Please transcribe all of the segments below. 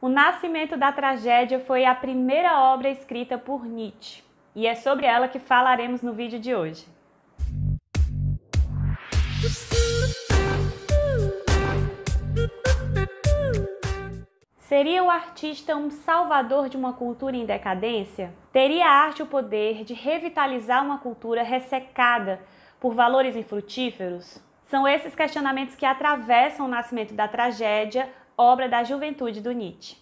O Nascimento da Tragédia foi a primeira obra escrita por Nietzsche, e é sobre ela que falaremos no vídeo de hoje. Seria o artista um salvador de uma cultura em decadência? Teria a arte o poder de revitalizar uma cultura ressecada por valores infrutíferos? São esses questionamentos que atravessam o Nascimento da Tragédia, obra da juventude do Nietzsche.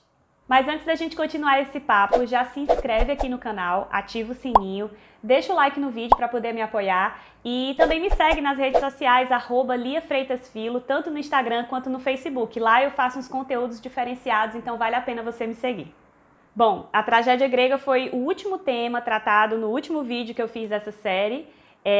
Mas antes da gente continuar esse papo, já se inscreve aqui no canal, ativa o sininho, deixa o like no vídeo para poder me apoiar e também me segue nas redes sociais, @LiaFreitasFilo, tanto no Instagram quanto no Facebook. Lá eu faço uns conteúdos diferenciados, então vale a pena você me seguir. Bom, a tragédia grega foi o último tema tratado no último vídeo que eu fiz dessa série,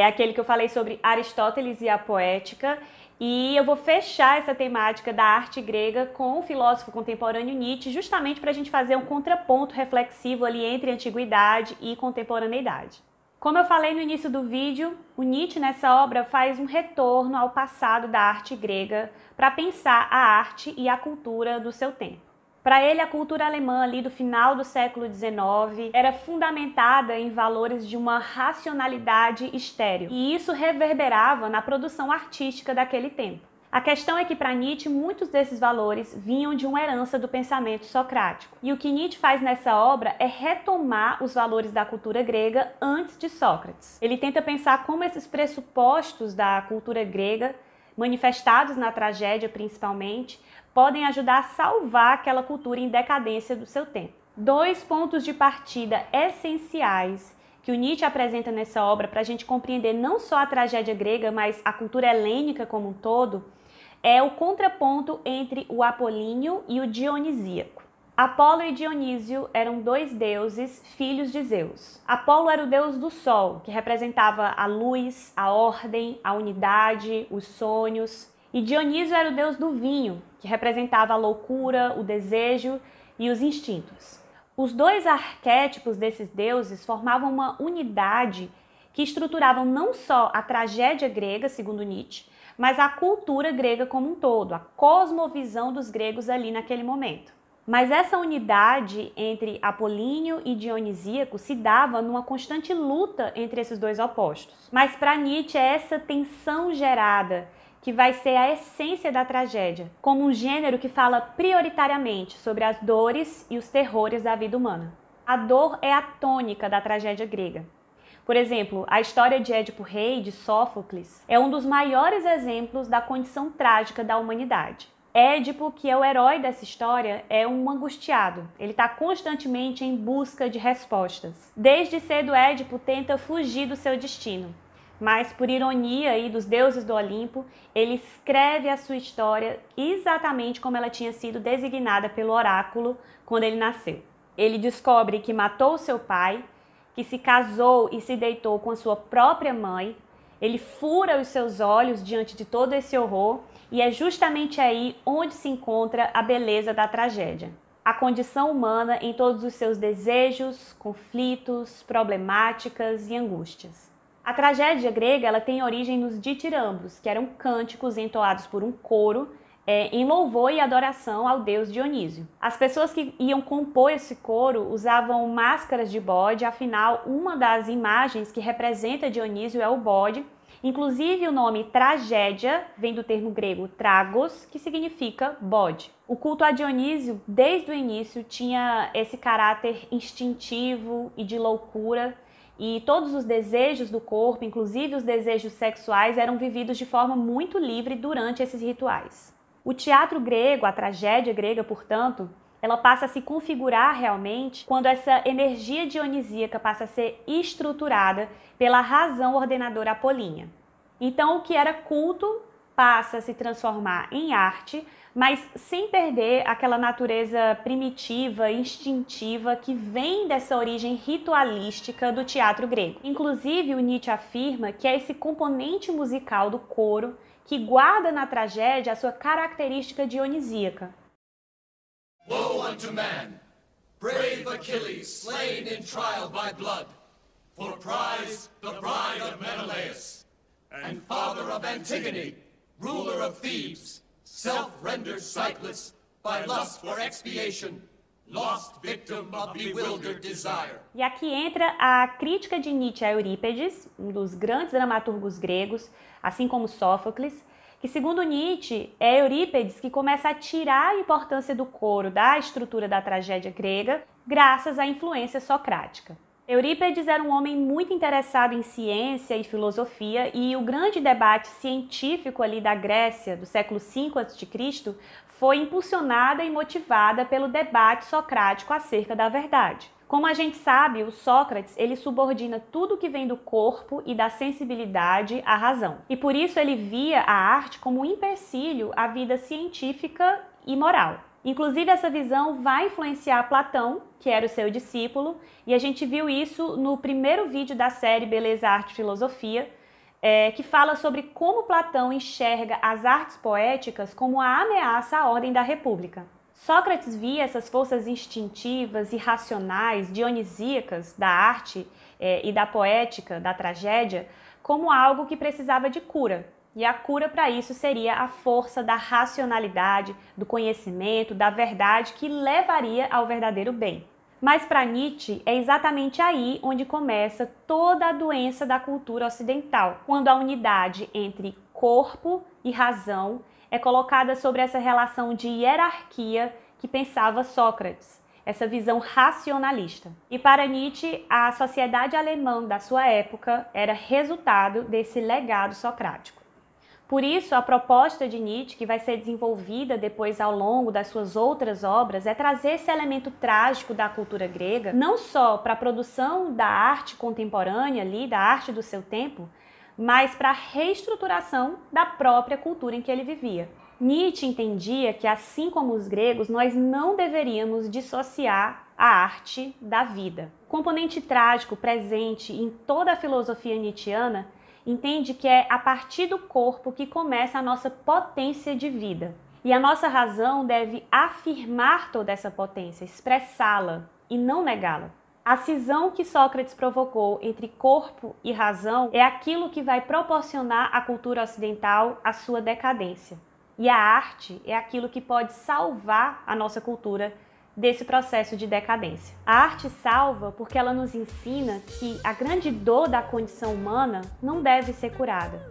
aquele que eu falei sobre Aristóteles e a poética, e eu vou fechar essa temática da arte grega com o filósofo contemporâneo Nietzsche, justamente para a gente fazer um contraponto reflexivo ali entre antiguidade e contemporaneidade. Como eu falei no início do vídeo, o Nietzsche nessa obra faz um retorno ao passado da arte grega para pensar a arte e a cultura do seu tempo. Para ele, a cultura alemã ali do final do século XIX era fundamentada em valores de uma racionalidade estéril, e isso reverberava na produção artística daquele tempo. A questão é que para Nietzsche muitos desses valores vinham de uma herança do pensamento socrático. E o que Nietzsche faz nessa obra é retomar os valores da cultura grega antes de Sócrates. Ele tenta pensar como esses pressupostos da cultura grega, manifestados na tragédia principalmente, podem ajudar a salvar aquela cultura em decadência do seu tempo. Dois pontos de partida essenciais que o Nietzsche apresenta nessa obra para a gente compreender não só a tragédia grega, mas a cultura helênica como um todo, é o contraponto entre o apolíneo e o dionisíaco. Apolo e Dionísio eram dois deuses, filhos de Zeus. Apolo era o deus do sol, que representava a luz, a ordem, a unidade, os sonhos. E Dionísio era o deus do vinho, que representava a loucura, o desejo e os instintos. Os dois arquétipos desses deuses formavam uma unidade que estruturavam não só a tragédia grega, segundo Nietzsche, mas a cultura grega como um todo, a cosmovisão dos gregos ali naquele momento. Mas essa unidade entre apolíneo e dionisíaco se dava numa constante luta entre esses dois opostos. Mas para Nietzsche é essa tensão gerada que vai ser a essência da tragédia, como um gênero que fala prioritariamente sobre as dores e os terrores da vida humana. A dor é a tônica da tragédia grega. Por exemplo, a história de Édipo Rei, de Sófocles, é um dos maiores exemplos da condição trágica da humanidade. Édipo, que é o herói dessa história, é um angustiado. Ele está constantemente em busca de respostas. Desde cedo, Édipo tenta fugir do seu destino. Mas, por ironia aí dos deuses do Olimpo, ele escreve a sua história exatamente como ela tinha sido designada pelo oráculo quando ele nasceu. Ele descobre que matou seu pai, que se casou e se deitou com a sua própria mãe. Ele fura os seus olhos diante de todo esse horror, e é justamente aí onde se encontra a beleza da tragédia. A condição humana em todos os seus desejos, conflitos, problemáticas e angústias. A tragédia grega ela tem origem nos ditirambos, que eram cânticos entoados por um coro em louvor e adoração ao deus Dionísio. As pessoas que iam compor esse coro usavam máscaras de bode, afinal, uma das imagens que representa Dionísio é o bode. Inclusive, o nome tragédia vem do termo grego tragos, que significa bode. O culto a Dionísio, desde o início, tinha esse caráter instintivo e de loucura, e todos os desejos do corpo, inclusive os desejos sexuais, eram vividos de forma muito livre durante esses rituais. O teatro grego, a tragédia grega, portanto, ela passa a se configurar realmente quando essa energia dionisíaca passa a ser estruturada pela razão ordenadora apolínea. Então, o que era culto passa a se transformar em arte, mas sem perder aquela natureza primitiva, instintiva, que vem dessa origem ritualística do teatro grego. Inclusive, o Nietzsche afirma que é esse componente musical do coro que guarda na tragédia a sua característica dionisíaca. Woe unto man, brave Achilles, slain in trial by blood, for prize the bride of Menelaus, and father of Antigone, ruler of Thebes, self-rendered sightless, by lust for expiation, lost victim of bewildered desire. E aqui entra a crítica de Nietzsche a Eurípides, um dos grandes dramaturgos gregos, assim como Sófocles, que segundo Nietzsche é Eurípides que começa a tirar a importância do coro da estrutura da tragédia grega graças à influência socrática. Eurípides era um homem muito interessado em ciência e filosofia, e o grande debate científico ali da Grécia do século V a.C. foi impulsionada e motivada pelo debate socrático acerca da verdade. Como a gente sabe, o Sócrates ele subordina tudo que vem do corpo e da sensibilidade à razão. E por isso ele via a arte como um empecilho à vida científica e moral. Inclusive, essa visão vai influenciar Platão, que era o seu discípulo, e a gente viu isso no primeiro vídeo da série Beleza, Arte e Filosofia, que fala sobre como Platão enxerga as artes poéticas como a ameaça à ordem da república. Sócrates via essas forças instintivas, irracionais, dionisíacas da arte e da poética, da tragédia, como algo que precisava de cura. E a cura para isso seria a força da racionalidade, do conhecimento, da verdade que levaria ao verdadeiro bem. Mas para Nietzsche é exatamente aí onde começa toda a doença da cultura ocidental, quando a unidade entre corpo e razão é colocada sobre essa relação de hierarquia que pensava Sócrates, essa visão racionalista. E para Nietzsche, a sociedade alemã da sua época era resultado desse legado socrático. Por isso, a proposta de Nietzsche, que vai ser desenvolvida depois ao longo das suas outras obras, é trazer esse elemento trágico da cultura grega, não só para a produção da arte contemporânea ali, da arte do seu tempo, mas para a reestruturação da própria cultura em que ele vivia. Nietzsche entendia que, assim como os gregos, nós não deveríamos dissociar a arte da vida. O componente trágico presente em toda a filosofia nietzschiana entende que é a partir do corpo que começa a nossa potência de vida. E a nossa razão deve afirmar toda essa potência, expressá-la e não negá-la. A cisão que Sócrates provocou entre corpo e razão é aquilo que vai proporcionar à cultura ocidental a sua decadência. E a arte é aquilo que pode salvar a nossa cultura desse processo de decadência. A arte salva porque ela nos ensina que a grande dor da condição humana não deve ser curada,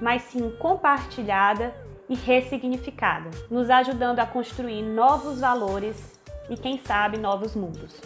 mas sim compartilhada e ressignificada, nos ajudando a construir novos valores e, quem sabe, novos mundos.